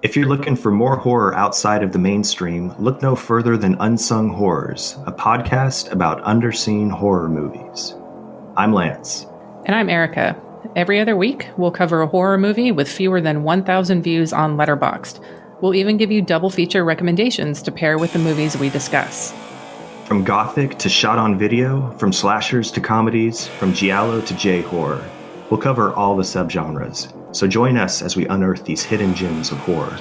If you're looking for more horror outside of the mainstream, look no further than Unsung Horrors, a podcast about underseen horror movies. I'm Lance. And I'm Erica. Every other week, we'll cover a horror movie with fewer than 1,000 views on Letterboxd. We'll even give you double feature recommendations to pair with the movies we discuss. From gothic to shot on video, from slashers to comedies, from giallo to J-horror, we'll cover all the subgenres. So join us as we unearth these hidden gems of horror.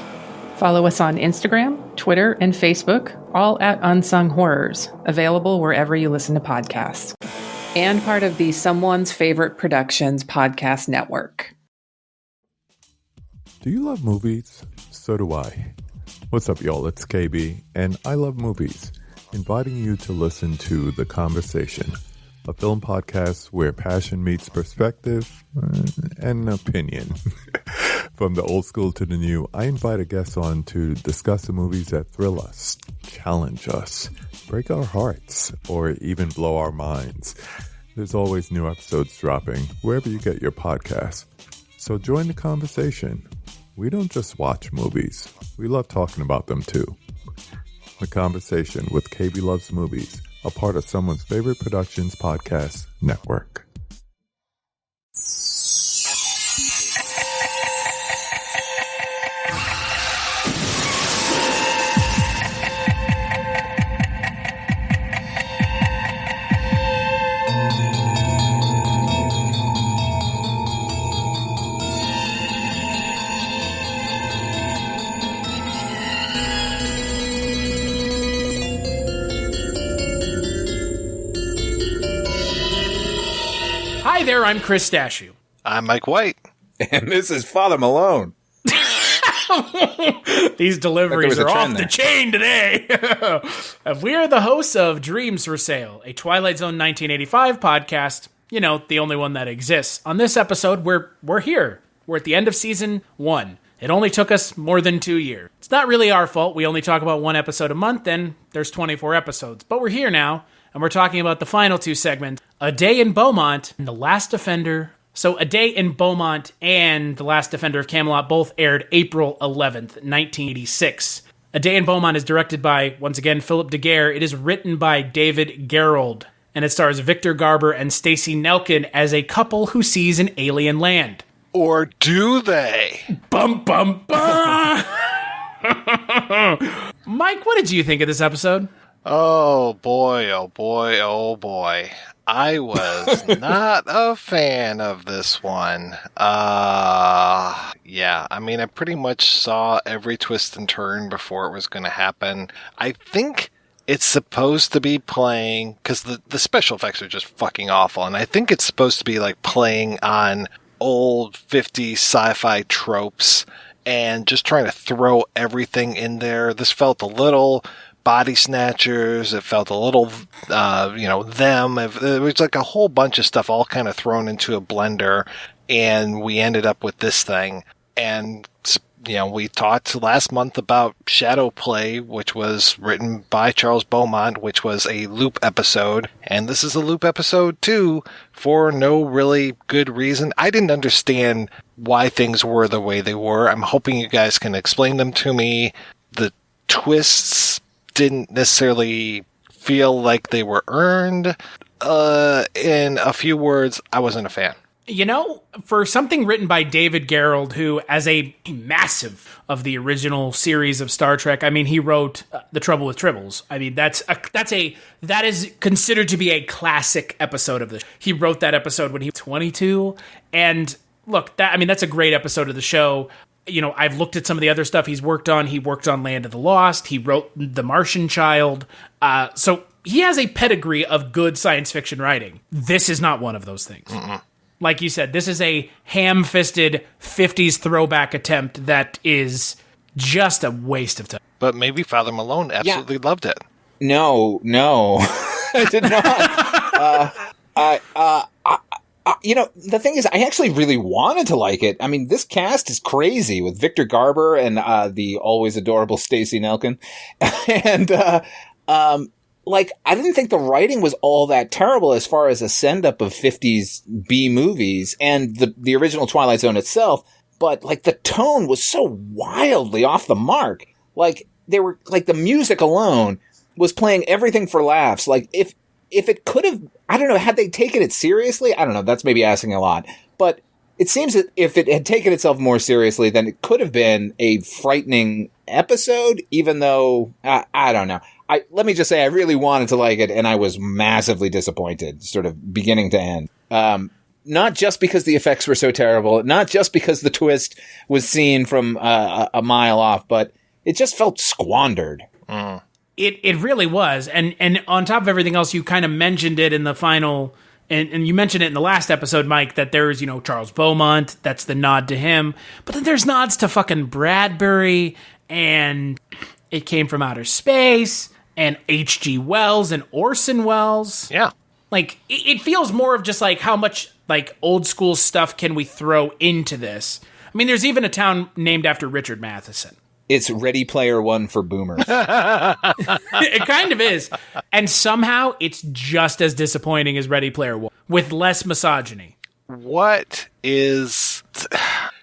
Follow us on Instagram, Twitter, and Facebook, all at Unsung Horrors, available wherever you listen to podcasts. And part of the Someone's Favorite Productions podcast network. Do you love movies? So do I. What's up, y'all? It's KB, and I love movies. Inviting you to listen to The Conversation, a film podcast where passion meets perspective and opinion. From the old school to the new, I invite a guest on to discuss the movies that thrill us, challenge us, break our hearts, or even blow our minds. There's always new episodes dropping wherever you get your podcasts. So join the conversation. We don't just watch movies. We love talking about them too. The Conversation with KB Loves Movies, a part of Someone's Favorite Productions podcast network. Hi there, I'm Chris Stashew. I'm Mike White. And this is Father Malone. These deliveries are off the chain today. We are the hosts of Dreams for Sale, a Twilight Zone 1985 podcast. You know, the only one that exists. On this episode, we're here. We're at the end of season 1. It only took us more than 2 years. It's not really our fault. We only talk about one episode a month, and there's 24 episodes. But we're here now, and we're talking about the final 2 segments, A Day in Beaumont and The Last Defender. So A Day in Beaumont and The Last Defender of Camelot both aired April 11th, 1986. A Day in Beaumont is directed by, once again, Philip Daguerre. It is written by David Gerrold, and it stars Victor Garber and Stacey Nelkin as a couple who sees an alien land. Or do they? Bum, bum, bum! Mike, what did you think of this episode? Oh boy, oh boy, oh boy. I was not a fan of this one. Yeah, I mean, I pretty much saw every twist and turn before it was going to happen. I think it's supposed to be playing, because the special effects are just fucking awful, and I think it's supposed to be like playing on old 50s sci-fi tropes and just trying to throw everything in there. This felt a little Body Snatchers. It felt a little, Them. It was like a whole bunch of stuff all kind of thrown into a blender, and we ended up with this thing. And, we talked last month about Shadow Play, which was written by Charles Beaumont, which was a loop episode. And this is a loop episode, too, for no really good reason. I didn't understand why things were the way they were. I'm hoping you guys can explain them to me. The twists didn't necessarily feel like they were earned. In a few words, I wasn't a fan. You know, for something written by David Gerrold, who, as a massive of the original series of Star Trek, I mean, he wrote The Trouble with Tribbles. I mean, that is considered to be a classic episode of the show. He wrote that episode when he was 22, and look, that's a great episode of the show. You know, I've looked at some of the other stuff he's worked on. He worked on Land of the Lost. He wrote The Martian Child. So he has a pedigree of good science fiction writing. This is not one of those things. Mm-mm. Like you said, this is a ham-fisted 50s throwback attempt that is just a waste of time. But maybe Father Malone absolutely loved it. No, I did not. The thing is, I actually really wanted to like it. I mean, this cast is crazy with Victor Garber and the always adorable Stacey Nelkin. And I didn't think the writing was all that terrible as far as a send-up of 50s B movies. And the original Twilight Zone itself but like the tone was so wildly off the mark. Like they were like the music alone was playing everything for laughs. Like if it could have, I don't know, had they taken it seriously? I don't know. That's maybe asking a lot, but it seems that if it had taken itself more seriously, then it could have been a frightening episode, even though, I don't know. Let me just say I really wanted to like it, and I was massively disappointed, sort of beginning to end. Not just because the effects were so terrible, not just because the twist was seen from a mile off, but it just felt squandered. It really was. And on top of everything else, you kind of mentioned it in the final... And you mentioned it in the last episode, Mike, that there's, Charles Beaumont. That's the nod to him. But then there's nods to fucking Bradbury, and It Came from Outer Space, and H.G. Wells and Orson Welles. Yeah. Like, it feels more of just, like, how much, like, old school stuff can we throw into this? I mean, there's even a town named after Richard Matheson. It's Ready Player One for boomers. It kind of is. And somehow it's just as disappointing as Ready Player One, with less misogyny. What is...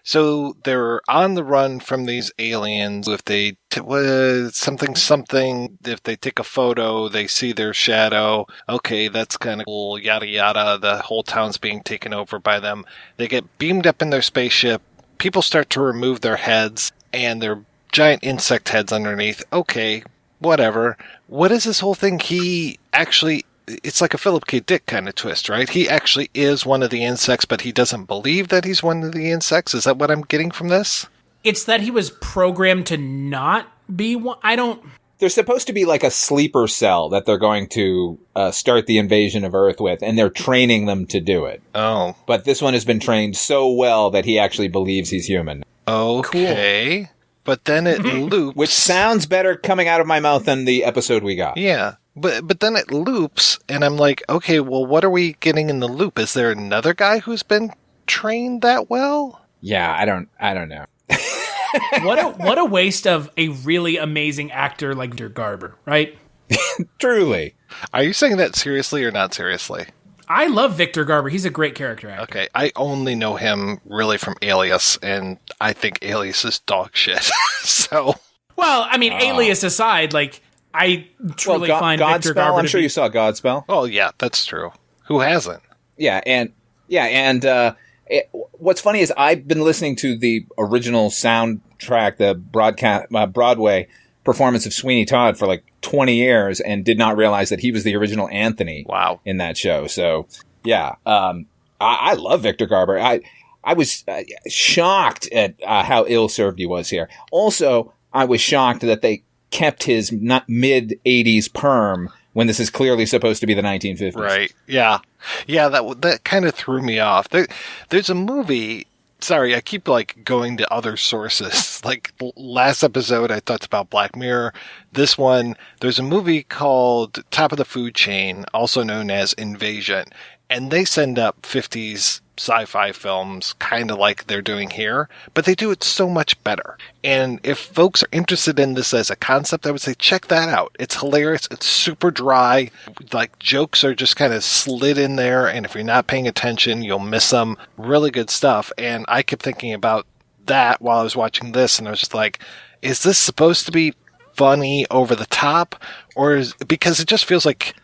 So they're on the run from these aliens. If they something, if they take a photo, they see their shadow. Okay, that's kind of cool, yada yada. The whole town's being taken over by them. They get beamed up in their spaceship. People start to remove their heads, and their giant insect heads underneath. Okay, whatever. What is this whole thing? He actually... It's like a Philip K. Dick kind of twist, right? He actually is one of the insects, but he doesn't believe that he's one of the insects. Is that what I'm getting from this? It's that he was programmed to not be one. There's supposed to be like a sleeper cell that they're going to start the invasion of Earth with, and they're training them to do it. Oh. But this one has been trained so well that he actually believes he's human. Okay. Cool. But then it loops. Which sounds better coming out of my mouth than the episode we got. Yeah. But then it loops, and I'm like, okay, well, what are we getting in the loop? Is there another guy who's been trained that well? Yeah, I don't know. What a waste of a really amazing actor like Victor Garber, right? Truly. Are you saying that seriously or not seriously? I love Victor Garber. He's a great character actor. Okay, I only know him really from Alias, and I think Alias is dog shit. So, well, I mean, Alias aside, like, I truly find Victor Garber. I'm sure you saw Godspell. Oh yeah, that's true. Who hasn't? What's funny is I've been listening to the original soundtrack, the Broadway performance of Sweeney Todd for like 20 years, and did not realize that he was the original Anthony. Wow. In that show. So yeah, I love Victor Garber. I was shocked at how ill-served he was here. Also, I was shocked that they kept his mid-80s perm when this is clearly supposed to be the 1950s. Right. Yeah. Yeah, that kind of threw me off. There's a movie... Sorry, I keep like going to other sources. Like last episode, I talked about Black Mirror. This one, there's a movie called Top of the Food Chain, also known as Invasion. And they send up 50s sci-fi films, kind of like they're doing here, but they do it so much better. And if folks are interested in this as a concept, I would say check that out. It's hilarious. It's super dry. Like jokes are just kind of slid in there, and if you're not paying attention, you'll miss them. Really good stuff. And I kept thinking about that while I was watching this, and I was just like, is this supposed to be funny over the top? Or because it just feels like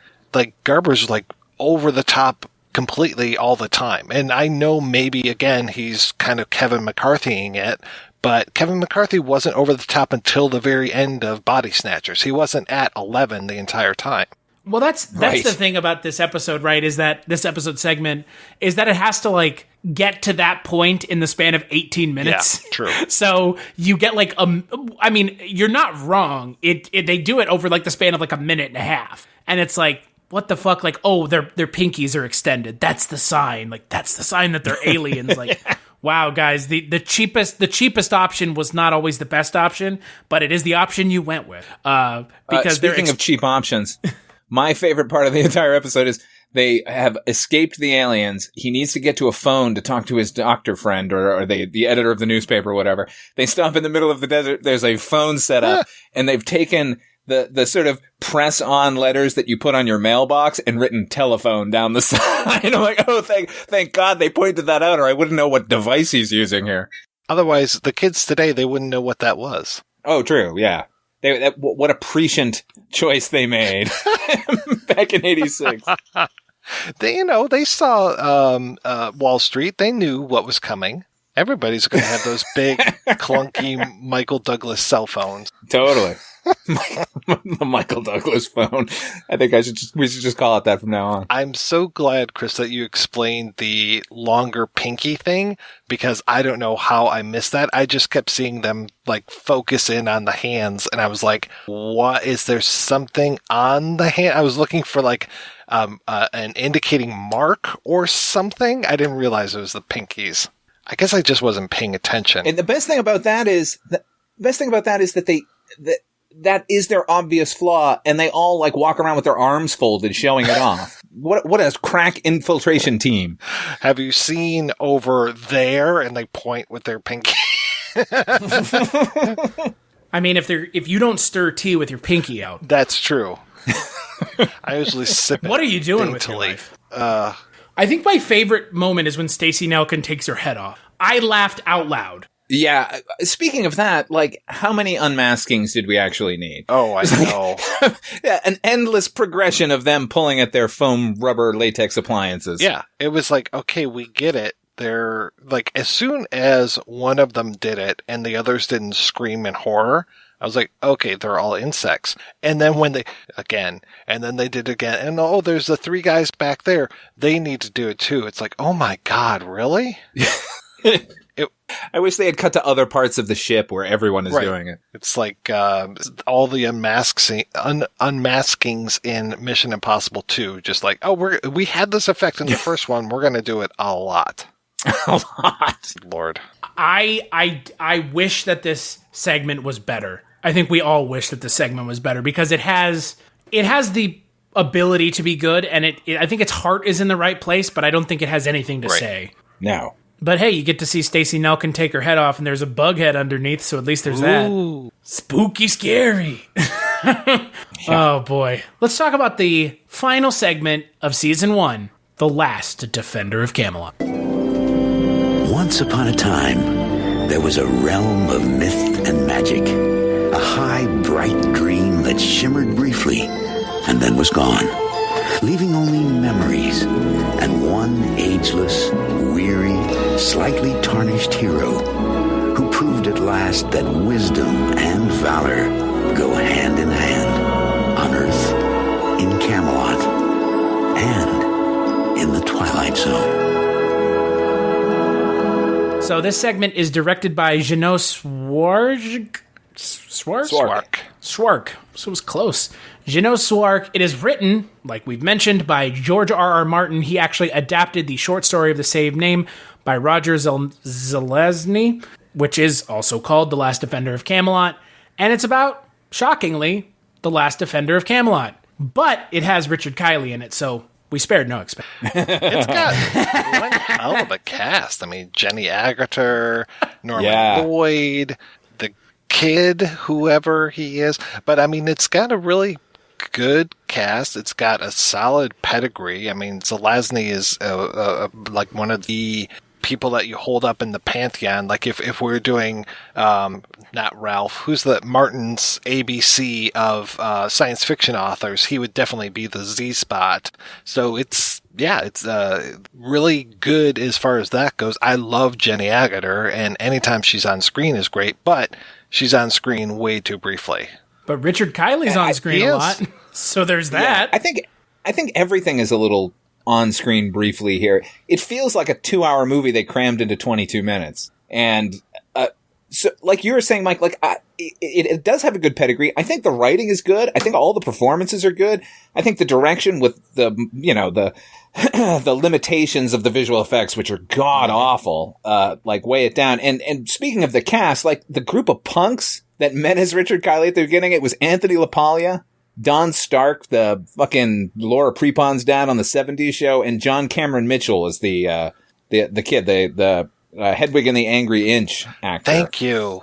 Garber's like over the top completely all the time. And I know maybe, again, he's kind of Kevin McCarthying it, but Kevin McCarthy wasn't over the top until the very end of Body Snatchers. He wasn't at 11 the entire time. Well, that's right. The thing about this episode, right, is that this episode segment is that it has to, like, get to that point in the span of 18 minutes. Yeah, true. So you get, like, I mean, you're not wrong. They do it over, like, the span of, like, a minute and a half. And it's like, what the fuck? Like, oh, their pinkies are extended. That's the sign. Like, that's the sign that they're aliens. Like, wow, guys, the cheapest option was not always the best option, but it is the option you went with. Because speaking of cheap options, my favorite part of the entire episode is they have escaped the aliens. He needs to get to a phone to talk to his doctor friend or the editor of the newspaper or whatever. They stop in the middle of the desert. There's a phone set up, and they've taken the sort of press-on letters that you put on your mailbox and written telephone down the side. I'm like, oh, thank God they pointed that out, or I wouldn't know what device he's using here. Otherwise, the kids today, they wouldn't know what that was. Oh, true. Yeah. What a prescient choice they made back in 86. They saw Wall Street. They knew what was coming. Everybody's going to have those big, clunky Michael Douglas cell phones. Totally. The Michael Douglas phone. I think we should just call it that from now on. I'm so glad, Chris, that you explained the longer pinky thing, because I don't know how I missed that. I just kept seeing them like focus in on the hands, and I was like, what? Is there something on the hand? I was looking for like an indicating mark or something. I didn't realize it was the pinkies. I guess I just wasn't paying attention. And the best thing about that is that is their obvious flaw, and they all like walk around with their arms folded, showing it off. What a crack infiltration team! Have you seen over there? And they point with their pinky. I mean, if you don't stir tea with your pinky out, that's true. I usually sip it. What are you doing with your life? I think my favorite moment is when Stacey Nelkin takes her head off. I laughed out loud. Yeah. Speaking of that, like, how many unmaskings did we actually need? Oh, I know. Yeah, an endless progression of them pulling at their foam, rubber, latex appliances. Yeah. It was like, okay, we get it. They're like, as soon as one of them did it and the others didn't scream in horror, I was like, okay, they're all insects. And then when they did it again. And oh, there's the three guys back there. They need to do it too. It's like, oh my God, really? I wish they had cut to other parts of the ship where everyone is doing it. It's like all the unmaskings in Mission Impossible 2. Just like, oh, we had this effect in the first one. We're going to do it a lot. A lot. Lord. I wish that this segment was better. I think we all wish that the segment was better because it has the ability to be good, and I think its heart is in the right place, but I don't think it has anything to say. No. But hey, you get to see Stacey Nelkin take her head off, and there's a bug head underneath, so at least there's that. Spooky scary. Oh boy. Let's talk about the final segment of Season 1, The Last Defender of Camelot. Once upon a time, there was a realm of myth and magic. A high, bright dream that shimmered briefly and then was gone, leaving only memories and one ageless, weary, slightly tarnished hero who proved at last that wisdom and valor go hand in hand on Earth, in Camelot, and in the Twilight Zone. So this segment is directed by Jeannot Swark. So it was close. Jeannot Swark. It is written, like we've mentioned, by George R.R. Martin. He actually adapted the short story of the same name by Roger Zelazny, which is also called The Last Defender of Camelot. And it's about, shockingly, The Last Defender of Camelot. But it has Richard Kiley in it, so we spared no expense. It's got one hell of a cast. I mean, Jenny Agutter, Norman Lloyd, the kid, whoever he is. But I mean, it's got a really good cast. It's got a solid pedigree. I mean, Zelazny is like one of the people that you hold up in the pantheon. Like if we're doing, not Ralph, who's the Martin's ABC of science fiction authors, he would definitely be the Z-spot. So it's really good as far as that goes. I love Jenny Agutter, and anytime she's on screen is great, but she's on screen way too briefly. But Richard Kiley's on screen a lot, so there's that. Yeah, I think everything is a little on screen briefly here. It feels like a 2-hour movie they crammed into 22 minutes. And so, like you were saying, Mike, like it does have a good pedigree. I think the writing is good. I think all the performances are good. I think the direction with the the limitations of the visual effects, which are god awful, like weigh it down. And speaking of the cast, like the group of punks that met as Richard Kiley at the beginning, it was Anthony LaPaglia, Don Stark, the fucking Laura Prepon's dad on the 70s show, and John Cameron Mitchell is the kid, the Hedwig and the Angry Inch actor. Thank you.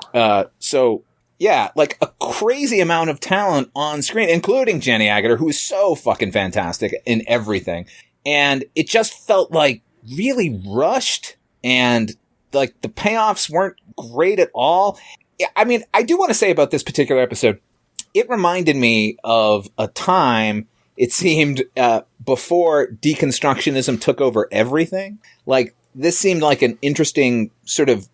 So yeah, like a crazy amount of talent on screen, including Jenny Agutter, who is so fucking fantastic in everything. And it just felt like really rushed, and like the payoffs weren't great at all. I mean, I do want to say about this particular episode, it reminded me of a time, it seemed, before deconstructionism took over everything. Like, this seemed like an interesting sort of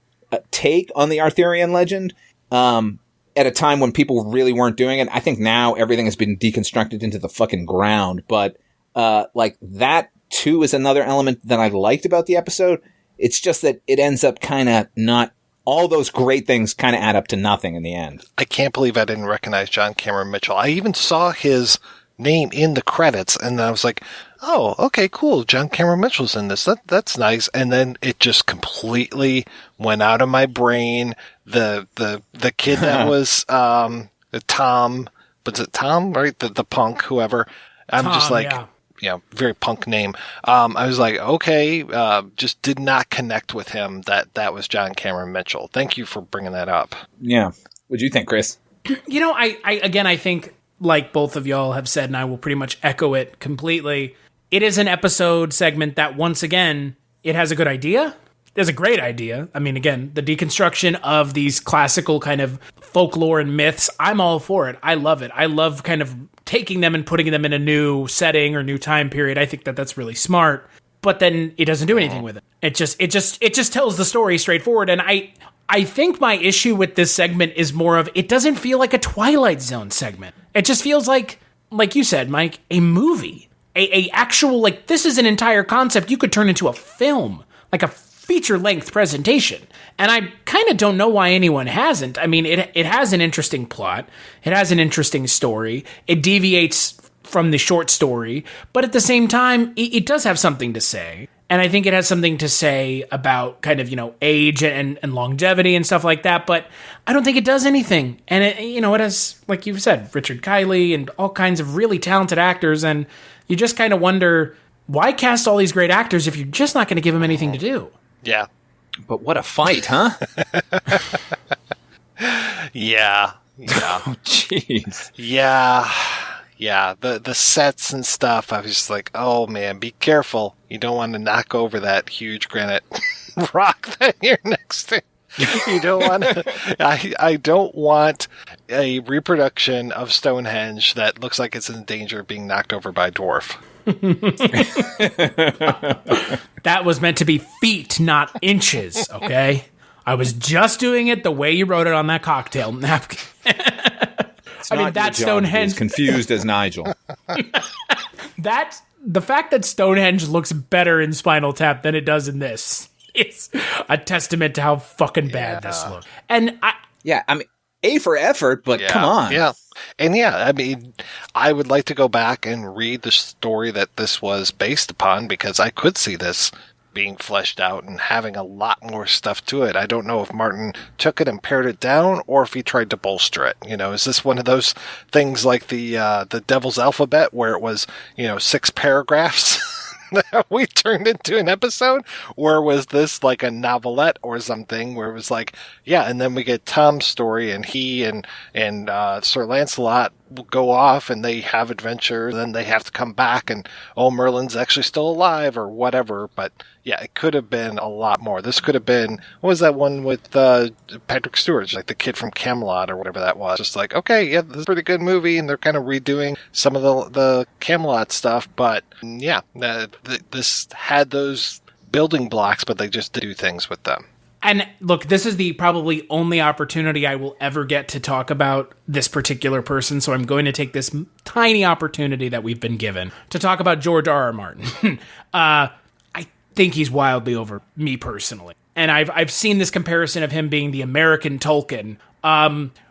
take on the Arthurian legend, at a time when people really weren't doing it. I think now everything has been deconstructed into the fucking ground, but, like, that too is another element that I liked about the episode. It's just that it ends up kind of not, all those great things kind of add up to nothing in the end. I can't believe I didn't recognize John Cameron Mitchell. I even saw his name in the credits, and I was like, oh, okay, cool. John Cameron Mitchell's in this. That's nice. And then it just completely went out of my brain. The kid that was, Tom, was it Tom, right? The punk, whoever. I'm Tom, just like, yeah, very punk name. I was like, okay, just did not connect with him that was John Cameron Mitchell. Thank you for bringing that up. Yeah. What'd you think, Chris? You know, I think, like both of y'all have said, and I will pretty much echo it completely, it is an episode segment that, once again, it has a good idea. There's a great idea. I mean, again, the deconstruction of these classical kind of folklore and myths, I'm all for it. I love it. I love kind of taking them and putting them in a new setting or new time period. I think that that's really smart. But then it doesn't do anything with it. It just tells the story straightforward. And I think my issue with this segment is more of, it doesn't feel like a Twilight Zone segment. It just feels like you said, Mike, a movie. A actual, like, this is an entire concept you could turn into a film, like a feature-length presentation. And I kind of don't know why anyone hasn't. I mean, it has an interesting plot. It has an interesting story. It deviates from the short story. But at the same time, it does have something to say. And I think it has something to say about kind of, age and longevity and stuff like that. But I don't think it does anything. And, it has, like you've said, Richard Kiley and all kinds of really talented actors. And you just kind of wonder, why cast all these great actors if you're just not going to give them anything to do? Yeah. But what a fight, huh? Yeah. Oh, jeez. Yeah. The sets and stuff, I was just like, oh man, be careful. You don't want to knock over that huge granite rock that you're next to. You don't want to, I don't want a reproduction of Stonehenge that looks like it's in danger of being knocked over by a dwarf. That was meant to be feet, not inches, okay? I was just doing it the way you wrote it on that cocktail napkin. I mean, that Stonehenge... confused as Nigel. The fact that Stonehenge looks better in Spinal Tap than it does in this is a testament to how fucking bad this looks. And I mean, A for effort, but come on. Yeah. And I mean, I would like to go back and read the story that this was based upon, because I could see this being fleshed out and having a lot more stuff to it. I don't know if Martin took it and pared it down or if he tried to bolster it. Is this one of those things like the Devil's Alphabet where it was, 6 paragraphs that we turned into an episode? Or was this like a novelette or something where it was like, yeah, and then we get Tom's story and he and Sir Lancelot will go off and they have adventure, and then they have to come back and, oh, Merlin's actually still alive or whatever. But yeah, it could have been a lot more. This could have been, what was that one with Patrick Stewart, like the kid from Camelot or whatever that was. Just like, okay, yeah, this is a pretty good movie, and they're kind of redoing some of the Camelot stuff. But yeah, this had those building blocks, but they just do things with them. And look, this is the probably only opportunity I will ever get to talk about this particular person, so I'm going to take this tiny opportunity that we've been given to talk about George R.R. Martin. I think he's wildly over me personally. And I've seen this comparison of him being the American Tolkien.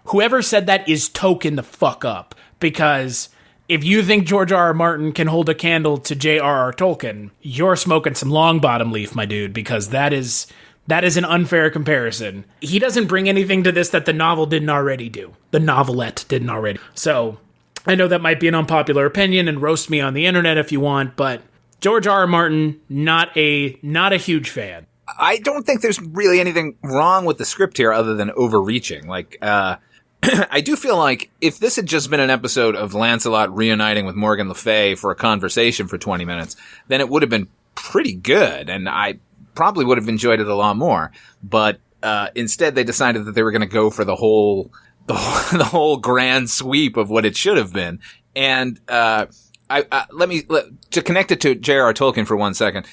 Whoever said that is token the fuck up, because if you think George R.R. Martin can hold a candle to J.R.R. Tolkien, you're smoking some long bottom leaf, my dude, because that is an unfair comparison. He doesn't bring anything to this that the novel didn't already do. The novelette didn't already. So I know that might be an unpopular opinion, and roast me on the internet if you want, but George R.R. Martin, not a huge fan. I don't think there's really anything wrong with the script here other than overreaching. Like, I do feel like if this had just been an episode of Lancelot reuniting with Morgan Le Fay for a conversation for 20 minutes, then it would have been pretty good, and I probably would have enjoyed it a lot more. But instead they decided that they were going to go for the whole grand sweep of what it should have been. And, to connect it to J.R.R. Tolkien for 1 second,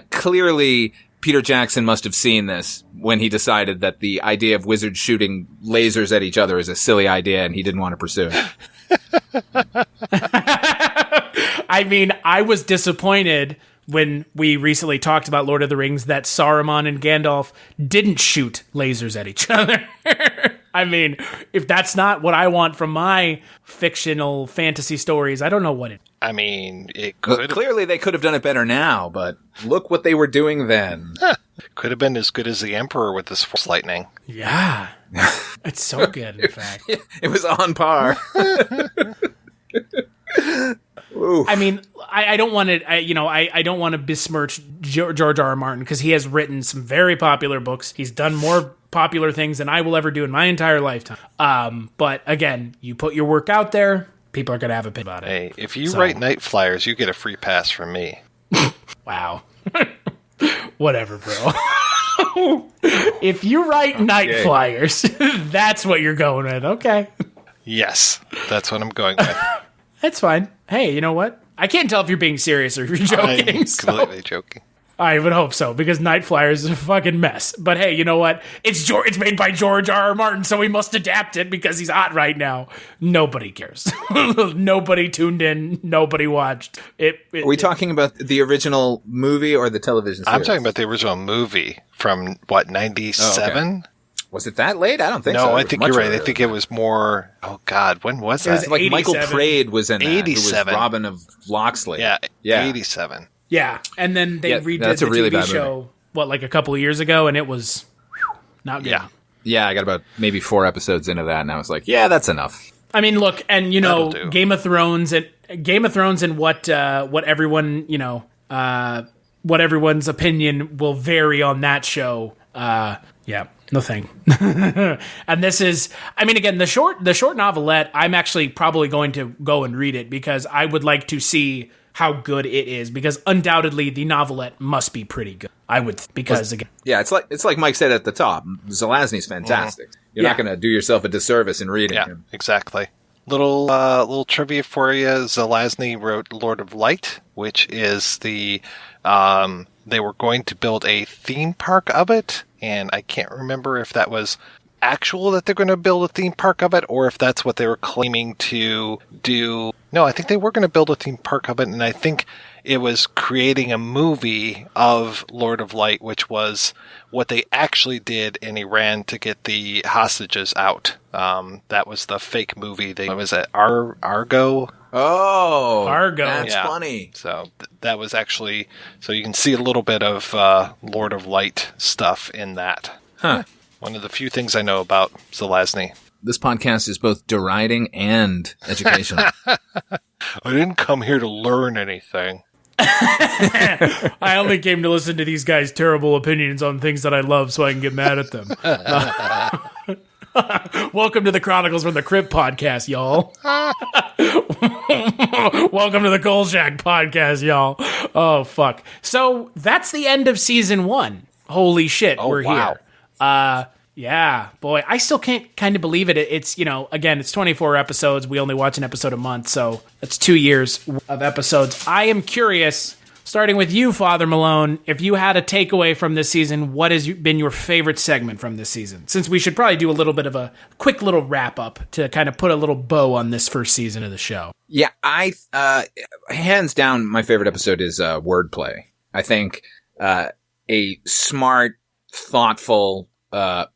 clearly Peter Jackson must have seen this when he decided that the idea of wizards shooting lasers at each other is a silly idea and he didn't want to pursue it. I mean, I was disappointed when we recently talked about Lord of the Rings that Saruman and Gandalf didn't shoot lasers at each other. I mean, if that's not what I want from my fictional fantasy stories, I don't know what it is. I mean, it could. Clearly, they could have done it better now, but look what they were doing then. Could have been as good as the Emperor with this Force lightning. Yeah. It's so good, in fact. It was on par. I mean, I don't want to, I don't want to besmirch George R.R. Martin because he has written some very popular books. He's done more popular things than I will ever do in my entire lifetime. But again, you put your work out there, people are going to have a opinion about it. Hey, if you write Night Flyers, you get a free pass from me. Wow. Whatever, bro. If you write Night Flyers, that's what you're going with. Okay. Yes, that's what I'm going with. That's fine. Hey, you know what? I can't tell if you're being serious or if you're joking. I'm completely joking. I would hope so, because Night Flyers is a fucking mess. But hey, you know what? It's made by George R.R. Martin, so we must adapt it because he's hot right now. Nobody cares. Nobody tuned in. Nobody watched. Are we talking about the original movie or the television series? I'm talking about the original movie from, 97? Oh, okay. Was it that late? I don't think so. No, I think you're right. I think it was more... Oh, God. When was that? It was like Michael Praed was in that. 87. Who was Robin of Locksley. Yeah. 87. Yeah, and then they redid the really TV show, like a couple of years ago, and it was not good. Yeah, I got about maybe 4 episodes into that, and I was like, yeah, that's enough. I mean, look, and Game of Thrones and what everyone, what everyone's opinion will vary on that show. No thing. And this is, I mean, again, the short novelette, I'm actually probably going to go and read it because I would like to see how good it is, because undoubtedly the novelette must be pretty good. I would, because again, it's like Mike said at the top. Zelazny's fantastic. You're not going to do yourself a disservice in reading him. Exactly. Little trivia for you. Zelazny wrote Lord of Light, which is they were going to build a theme park of it, and I can't remember if that was actual that they're going to build a theme park of it, or if that's what they were claiming to do. No, I think they were going to build a theme park of it, and I think it was creating a movie of Lord of Light, which was what they actually did in Iran to get the hostages out. That was the fake movie. Was it Argo? Oh, Argo. That's funny. So that was actually, so you can see a little bit of Lord of Light stuff in that. Huh. One of the few things I know about Zelazny. This podcast is both deriding and educational. I didn't come here to learn anything. I only came to listen to these guys' terrible opinions on things that I love so I can get mad at them. Welcome to the Chronicles from the Crypt podcast, y'all. Welcome to the Kolchak podcast, y'all. Oh, fuck. So that's the end of season 1. Holy shit, we're here. Yeah, boy, I still can't kind of believe it. It's, again, it's 24 episodes. We only watch an episode a month, so that's 2 years of episodes. I am curious, starting with you, Father Malone, if you had a takeaway from this season, what has been your favorite segment from this season? Since we should probably do a little bit of a quick little wrap-up to kind of put a little bow on this first season of the show. Yeah, hands down, my favorite episode is Wordplay. I think a smart, thoughtful,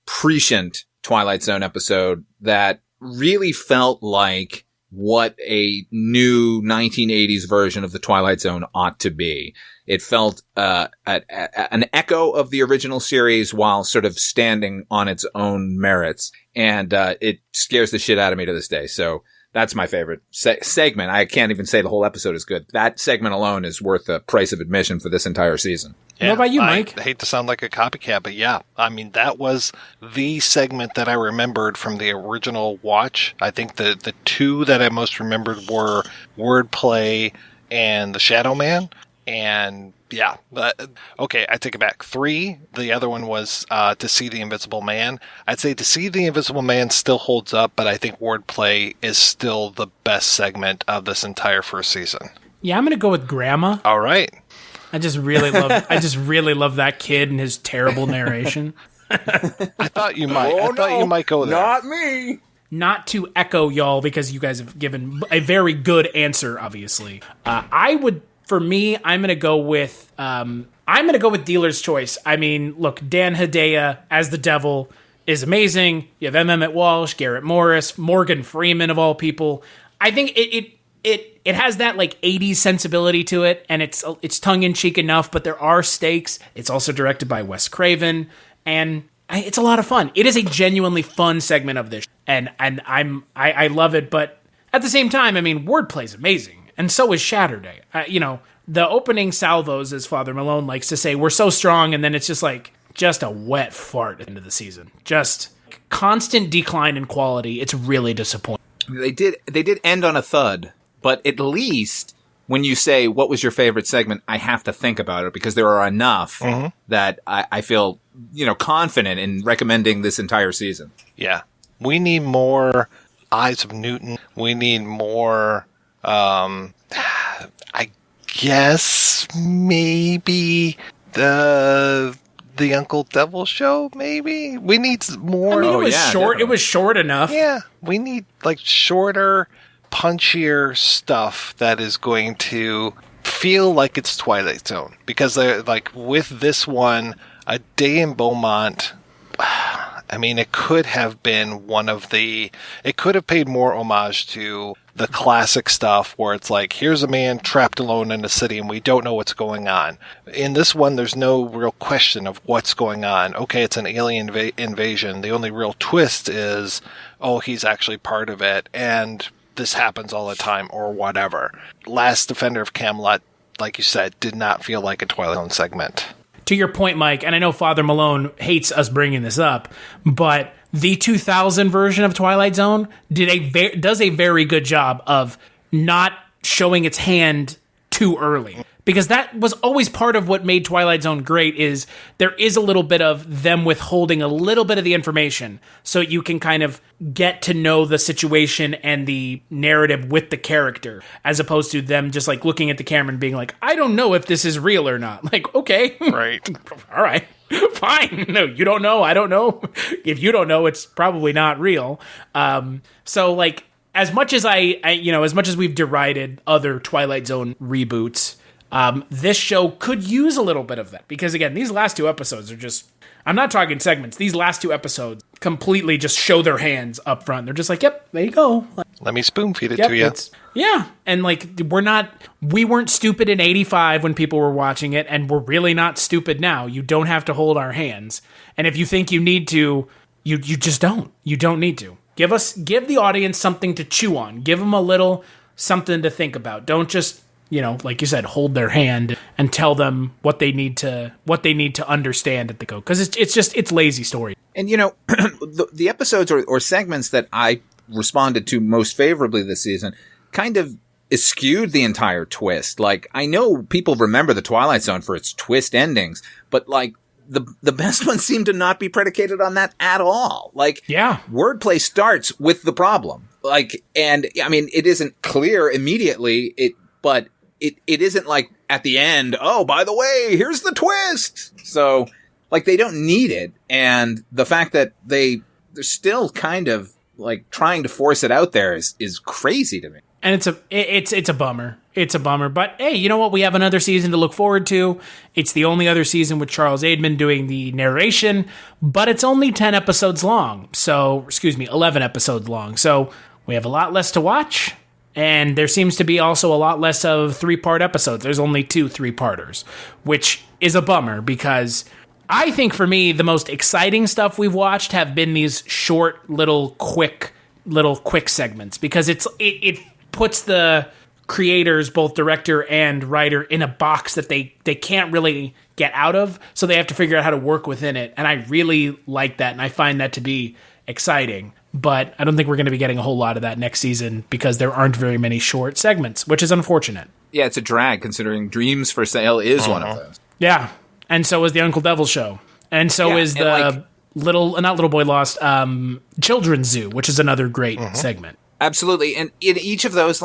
prescient Twilight Zone episode that really felt like what a new 1980s version of the Twilight Zone ought to be. It felt an echo of the original series while sort of standing on its own merits, and it scares the shit out of me to this day. So that's my favorite segment. I can't even say the whole episode is good. That segment alone is worth the price of admission for this entire season. Yeah, what about you, Mike? I hate to sound like a copycat, but yeah, I mean, that was the segment that I remembered from the original watch. I think the two that I most remembered were Wordplay and The Shadow Man. And yeah, okay, I take it back. 3, the other one was To See the Invisible Man. I'd say To See the Invisible Man still holds up, but I think Wordplay is still the best segment of this entire first season. Yeah, I'm going to go with Grandma. All right. I just really love that kid and his terrible narration. I thought you might. You might go there. Not me. Not to echo y'all, because you guys have given a very good answer, obviously. For me, I'm going to go with Dealer's Choice. I mean, look, Dan Hedaya as the devil is amazing. You have M. Emmett Walsh, Garrett Morris, Morgan Freeman, of all people. I think it has that like 80s sensibility to it, and it's tongue-in-cheek enough, but there are stakes. It's also directed by Wes Craven, and it's a lot of fun. It is a genuinely fun segment of this, and I love it. But at the same time, I mean, Wordplay is amazing. And so is Shatterday. The opening salvos, as Father Malone likes to say, were so strong, and then it's just a wet fart into the season. Just constant decline in quality. It's really disappointing. They did end on a thud, but at least when you say, what was your favorite segment, I have to think about it, because there are enough that I feel, confident in recommending this entire season. Yeah. We need more Eyes of Newton. We need more... I guess maybe the Uncle Devil Show. Maybe we need more. I mean, it was short. Definitely. It was short enough. Yeah, we need like shorter, punchier stuff that is going to feel like it's Twilight Zone. Because like with this one, A Day in Beaumont. I mean, it could have been it could have paid more homage to the classic stuff where it's like, here's a man trapped alone in a city and we don't know what's going on. In this one, there's no real question of what's going on. Okay, it's an alien invasion. The only real twist is, he's actually part of it, and this happens all the time, or whatever. Last Defender of Camelot, like you said, did not feel like a Twilight Zone segment. To your point, Mike, and I know Father Malone hates us bringing this up, but the 2000 version of Twilight Zone does a very good job of not showing its hand too early. Because that was always part of what made Twilight Zone great, is there is a little bit of them withholding a little bit of the information so you can kind of get to know the situation and the narrative with the character, as opposed to them just like looking at the camera and being like, I don't know if this is real or not. Like, okay. Right. All right. Fine. No, you don't know. I don't know. If you don't know, it's probably not real. So like, as much as as much as we've derided other Twilight Zone reboots, this show could use a little bit of that, because again, these last 2 episodes are just, I'm not talking segments. These last 2 episodes completely just show their hands up front. They're just like, yep, there you go. Let me spoon feed it to you. Yeah. And like, we weren't stupid in 85 when people were watching it, and we're really not stupid now. You don't have to hold our hands. And if you think you need to, you just don't. You don't need to. Give the audience something to chew on. Give them a little something to think about. Don't just, like you said, hold their hand and tell them what they need to understand at the go. Because it's lazy story. And the episodes or segments that I responded to most favorably this season kind of eschewed the entire twist. Like, I know people remember the Twilight Zone for its twist endings, but like, the best ones seem to not be predicated on that at all. Like, yeah, Wordplay starts with the problem. Like, and I mean, it isn't clear immediately, but it isn't like at the end, oh, by the way, here's the twist. So like, they don't need it. And the fact that they're still kind of like trying to force it out there is crazy to me. And it's a bummer. It's a bummer. But hey, you know what? We have another season to look forward to. It's the only other season with Charles Aidman doing the narration, but it's only 10 episodes long. 11 episodes long. So we have a lot less to watch. And there seems to be also a lot less of 3-part episodes. There's only 2 3-parters, which is a bummer, because I think for me, the most exciting stuff we've watched have been these short, little quick segments, because it puts the creators, both director and writer, in a box that they can't really get out of, so they have to figure out how to work within it. And I really like that, and I find that to be exciting. But I don't think we're going to be getting a whole lot of that next season, because there aren't very many short segments, which is unfortunate. Yeah, it's a drag considering Dreams for Sale is one of those. Yeah, and so is the Uncle Devil Show, and so is the not Little Boy Lost, Children's Zoo, which is another great segment. Absolutely, and in each of those,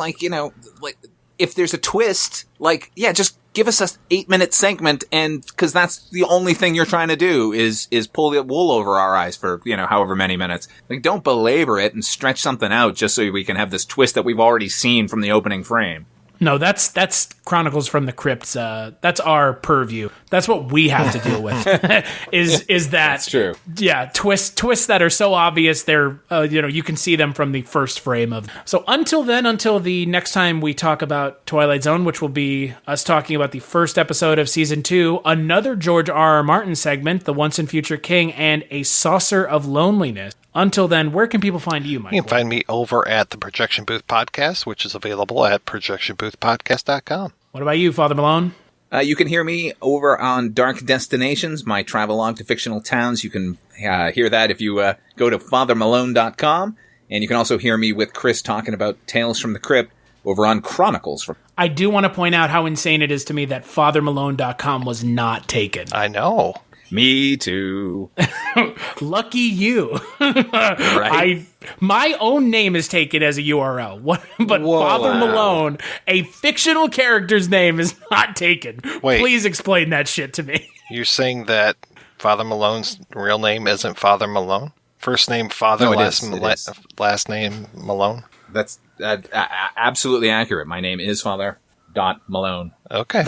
if there's a twist, just give us a 8-minute segment, and because that's the only thing you're trying to do is pull the wool over our eyes for however many minutes. Don't belabor it and stretch something out just so we can have this twist that we've already seen from the opening frame. No, that's Chronicles from the Crypts. That's our purview. That's what we have to deal with. is that That's true? Yeah, twists that are so obvious. They're you can see them from the first frame of. So until the next time we talk about Twilight Zone, which will be us talking about the first episode of season 2, another George R.R. Martin segment, The Once and Future King, and A Saucer of Loneliness. Until then, where can people find you, Michael? You can find me over at the Projection Booth Podcast, which is available at projectionboothpodcast.com. What about you, Father Malone? You can hear me over on Dark Destinations, my travelogue to fictional towns. You can hear that if you go to fathermalone.com. And you can also hear me with Chris talking about Tales from the Crypt over on Chronicles. I do want to point out how insane it is to me that fathermalone.com was not taken. I know. Me too. Lucky you. Right? My own name is taken as a URL, but Whoa, Father wow. Malone, a fictional character's name, is not taken. Wait. Please explain that shit to me. You're saying that Father Malone's real name isn't Father Malone? First name Father, No, it last is. last name Malone? That's absolutely accurate. My name is Father Malone. Okay.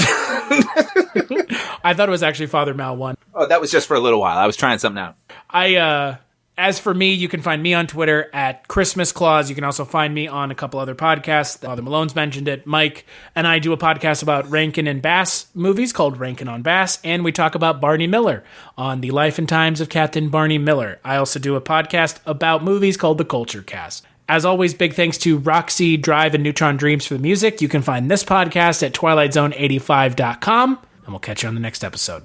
I thought it was actually Father Mal 1. Oh, that was just for a little while. I was trying something out. As for me, you can find me on Twitter at Christmas Claus. You can also find me on a couple other podcasts. Father Malone's mentioned it. Mike and I do a podcast about Rankin and Bass movies called Rankin on Bass, and we talk about Barney Miller on The Life and Times of Captain Barney Miller. I also do a podcast about movies called The Culture Cast. As always, big thanks to Roxy, Drive, and Neutron Dreams for the music. You can find this podcast at twilightzone85.com, and we'll catch you on the next episode.